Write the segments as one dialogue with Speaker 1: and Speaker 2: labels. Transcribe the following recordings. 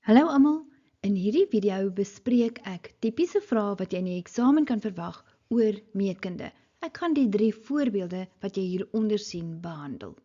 Speaker 1: Hallo almal, in hierdie video bespreek ek tipiese vrae wat jy in die eksamen kan verwag oor meetkunde. Ek gaan die 3 voorbeelde wat jy hieronder sien behandel.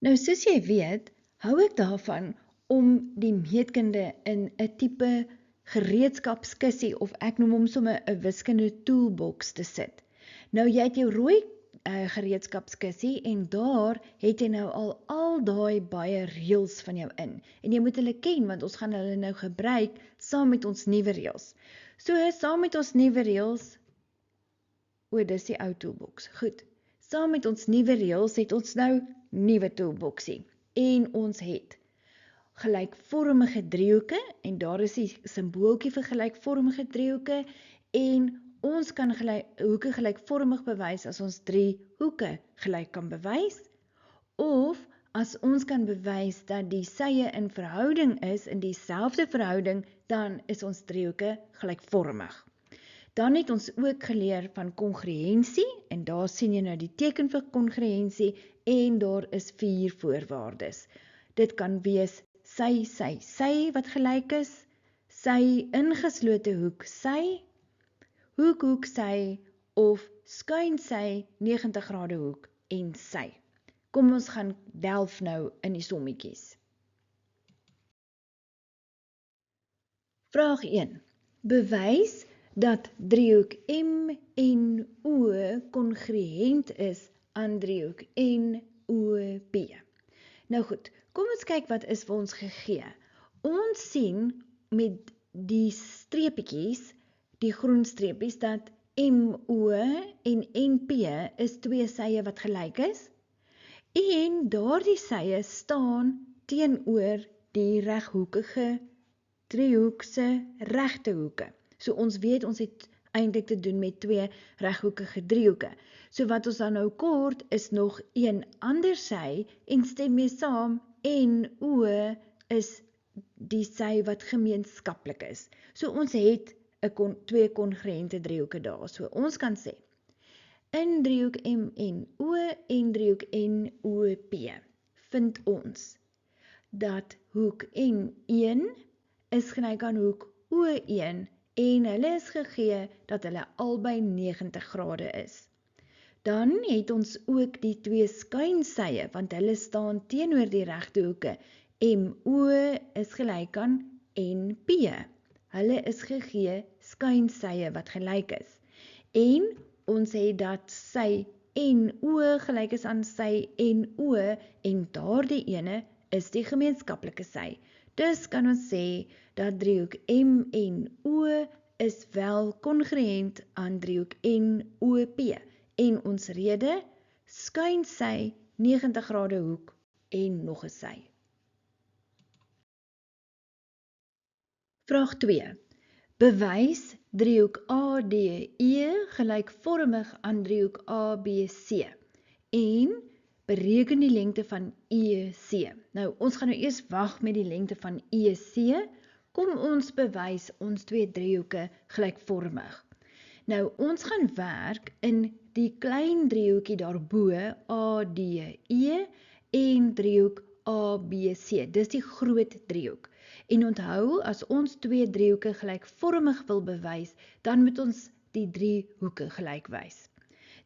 Speaker 1: Nou soos jy weet, hou ek daarvan om die meetkunde in 'n tipe gereedskapskissie of ek noem hom sommer 'n wiskunde toolbox te sit. Nou jy het jou rooi gereedskapskissie en daar het jy nou al daai baie reëls van jou in. En jy moet hulle ken want ons gaan hulle nou gebruik saam met ons nuwe reëls. So saam met ons nuwe reëls, dis die ou toolbox. Goed. Saam met ons nuwe reëls het ons nou nuwe toolboxie. En ons het gelykvormige driehoeke en daar is die simbooltjie vir gelykvormige driehoeke en ons kan hoeke gelykvormig bewys as ons 3 hoeke gelyk kan bewys, of as ons kan bewys dat die sye in verhouding is, in dieselfde verhouding, dan is ons driehoeke gelykvormig. Dan het ons ook geleer van kongruensie, en daar sien jy nou die teken vir kongruensie, en daar is 4 voorwaardes. Dit kan wees sy wat gelyk is, sy ingeslote hoek sy, hoek sy of skuin sy 90 grade hoek en sy. Kom ons gaan delf nou in die sommetjies. Vraag 1. Bewys dat driehoek MNO kongruent is aan driehoek NOP. Nou goed, kom ons kyk wat is vir ons gegee. Ons sien met die streepietjies, die groen streepies, dat MO en NP is 2 sye wat gelyk is, en daardie sye staan teenoor die reghoekige driehoek se regte hoeke. So ons weet ons het eintlik te doen met 2 reghoekige driehoeke. So wat ons dan nou kort is nog een ander sy en stem mee saam, NO is die sy wat gemeenskaplik is. So ons het 2 kongruente driehoeke daar. So ons kan sê, in driehoek MNO en driehoek NOP vind ons dat hoek N1 is gelyk aan hoek O1 en hulle is gegee dat hulle albei 90 grade is. Dan het ons ook die 2 skuinsye, want hulle staan teenoor die regte hoeke. MO is gelyk aan NP. Hulle is gegee skuinsye wat gelyk is. En ons het dat sy NO gelyk is aan sy NO en daardie ene is die gemeenskaplike sy. Dus kan ons sê dat driehoek MNO is wel kongruent aan driehoek NOP. En ons rede, skuin sy 90 grade hoek en nog 'n sy. Vraag 2. Bewys driehoek ADE gelykvormig aan driehoek ABC en bereken die lengte van EC. Nou, ons gaan nou eers wag met die lengte van EC. Kom ons bewys ons 2 driehoeke gelykvormig. Nou, ons gaan werk in die klein driehoekie daarbo, ADE en driehoek ABC. Dis die groot driehoek. En onthou, as ons 2 driehoeke gelykvormig wil bewys, dan moet ons die 3 hoeke gelyk wys.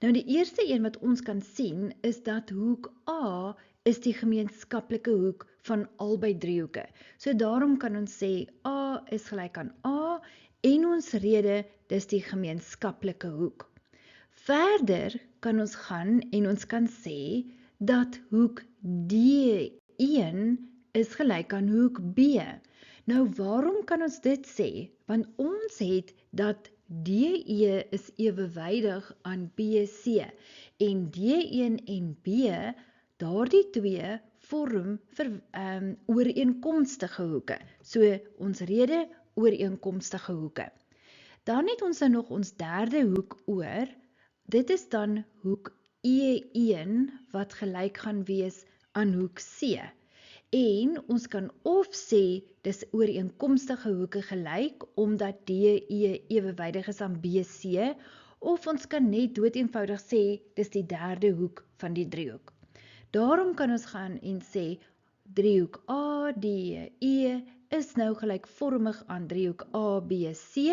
Speaker 1: Nou die eerste een wat ons kan sien is dat hoek A is die gemeenskaplike hoek van albei driehoeke. So daarom kan ons sê A is gelyk aan A en ons rede dis die gemeenskaplike hoek. Verder kan ons gaan en ons kan sê dat hoek D1 is gelyk aan hoek B. Nou waarom kan ons dit sê? Want ons het dat DE is ewewydig aan BC en D1 en B, daardie 2 vorm ooreenkomstige hoeke. So ons rede ooreenkomstige hoeke. Dan het ons nou nog ons derde hoek oor. Dit is dan hoek E1 wat gelyk gaan wees aan hoek C. En ons kan of sê dis ooreenkomstige hoeke gelyk omdat DE ewewydig is aan BC, of ons kan net doeteenvoudig sê dis die derde hoek van die driehoek. Daarom kan ons gaan en sê, driehoek ADE is nou gelykvormig aan driehoek ABC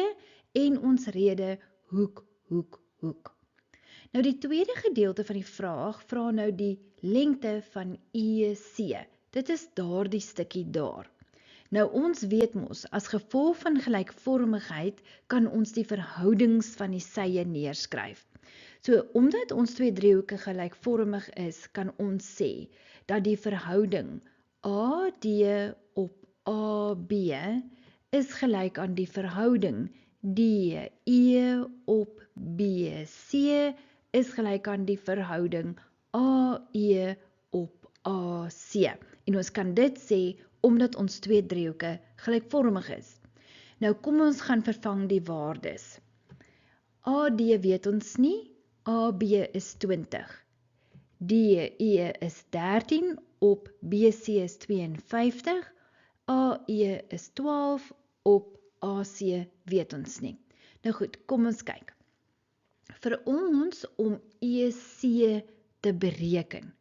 Speaker 1: en ons rede hoek, hoek, hoek. Nou die tweede gedeelte van die vraag vra nou die lengte van EC. Dit is daardie stukkie daar. Nou ons weet mos, as gevolg van gelykvormigheid kan ons die verhoudings van die sye neerskryf. So, omdat ons twee driehoeke gelykvormig is, kan ons sê dat die verhouding AD op AB is gelyk aan die verhouding DE op BC is gelyk aan die verhouding AE op AC. En ons kan dit sê omdat ons twee driehoeke gelykvormig is. Nou kom ons gaan vervang die waardes. AD weet ons nie, AB is 20. DE is 13 op BC is 52. AE is 12 op AC weet ons nie. Nou goed, kom ons kyk. Vir ons om EC te bereken,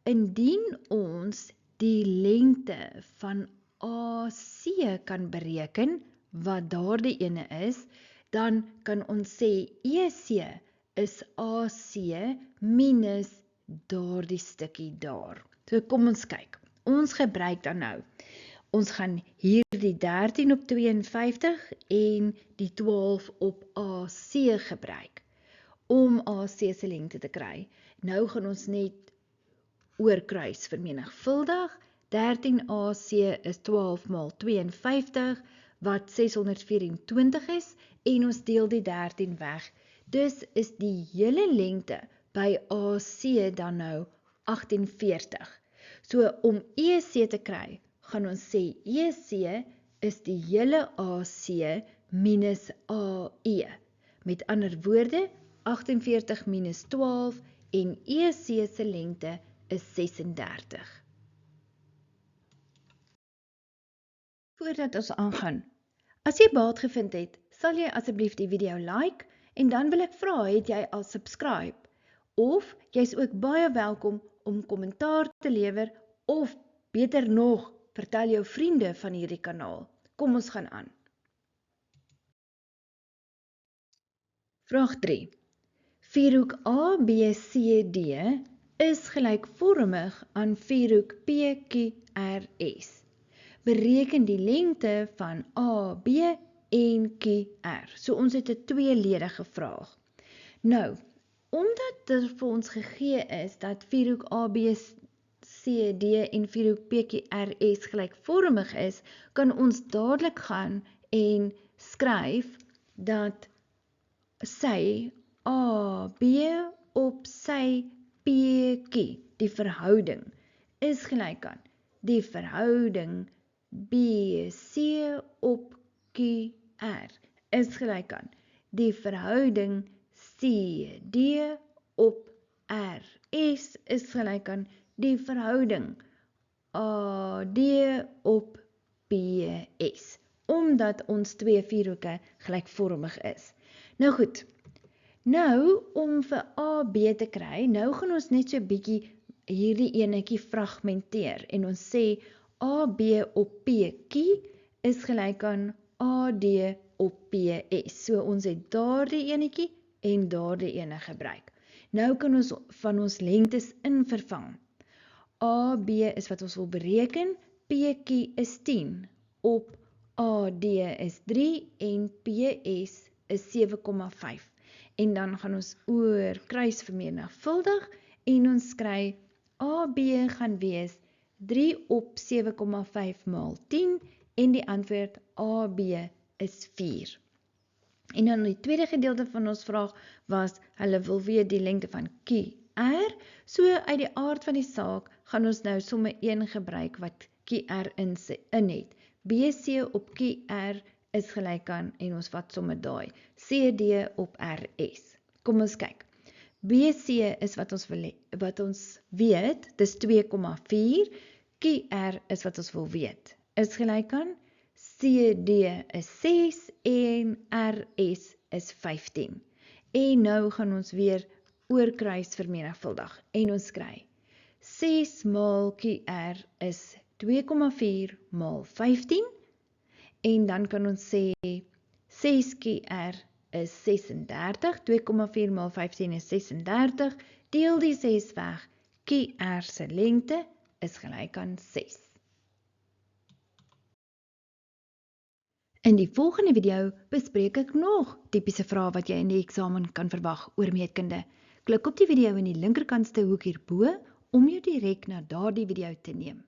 Speaker 1: indien ons die lengte van AC kan bereken, wat daardie ene is, dan kan ons sê EC is AC minus daardie stukkie daar. So kom ons kyk. Ons gebruik dan nou. Ons gaan hier die 13 op 52 en die 12 op AC gebruik om AC se lengte te kry. Nou gaan ons net oorkruis vermenigvuldig. 13 AC is 12 maal 52 wat 624 is en ons deel die 13 weg. Dus is die hele lengte by AC dan nou 48. So om EC te kry, gaan ons sê EC is die hele AC minus AE. Met ander woorde, 48 minus 12 en EC se lengte is 36. Voordat ons aangaan, as jy baat gevind het, sal jy asseblief die video like en dan wil ek vra, het jy al subscribe? Of jy's ook baie welkom om kommentaar te lewer of beter nog, vertel jou vriende van hierdie kanaal. Kom ons gaan aan. Vraag 3. Vierhoek ABCD is gelykvormig aan vierhoek PQRS. Bereken die lengte van AB en QR. So ons het 'n tweeledige vraag. Nou, omdat dit vir ons gegee is dat vierhoek ABCD en vierhoek PQRS gelykvormig is, kan ons dadelik gaan en skryf dat sy AB op sy PQ, die verhouding, is gelyk aan die verhouding BC op QR, is gelyk aan die verhouding CD op RS, is gelyk aan die verhouding AD op BS, omdat ons twee vierhoeke gelykvormig is. Nou goed, nou om vir AB te kry, nou gaan ons net so bietjie hierdie enetjie fragmenteer en ons sê AB op PQ is gelyk aan AD op PS. So ons het daardie enetjie en daardie ene gebruik. Nou kan ons van ons lengtes in vervang. AB is wat ons wil bereken, PQ is 10, op AD is 3 en PS is 7,5. En dan gaan ons oor kruis vermenigvuldig en ons kry AB gaan wees 3 op 7,5 maal 10 en die antwoord AB is 4. En dan die tweede gedeelte van ons vraag was, hulle wil weet die lengte van QR, so uit die aard van die saak gaan ons nou sommer een gebruik wat QR in het. BC op QR is gelyk aan, en ons vat sommer daai, CD op RS. Kom ons kyk. BC is wat ons weet, dis 2,4, QR is wat ons wil weet, is gelyk aan, CD is 6 en RS is 15. En nou gaan ons weer oorkruis vermenigvuldig en ons kry 6 maal QR is 2,4 maal 15 en dan kan ons sê 6 QR is 36, 2,4 maal 15 is 36, deel die 6 weg, QR se lengte is gelyk aan 6. In die volgende video bespreek ek nog tipiese vrae wat jy in die eksamen kan verwag oor meetkunde. Klik op die video in die linkerkantste hoek hierbo om jou direk na daardie video te neem.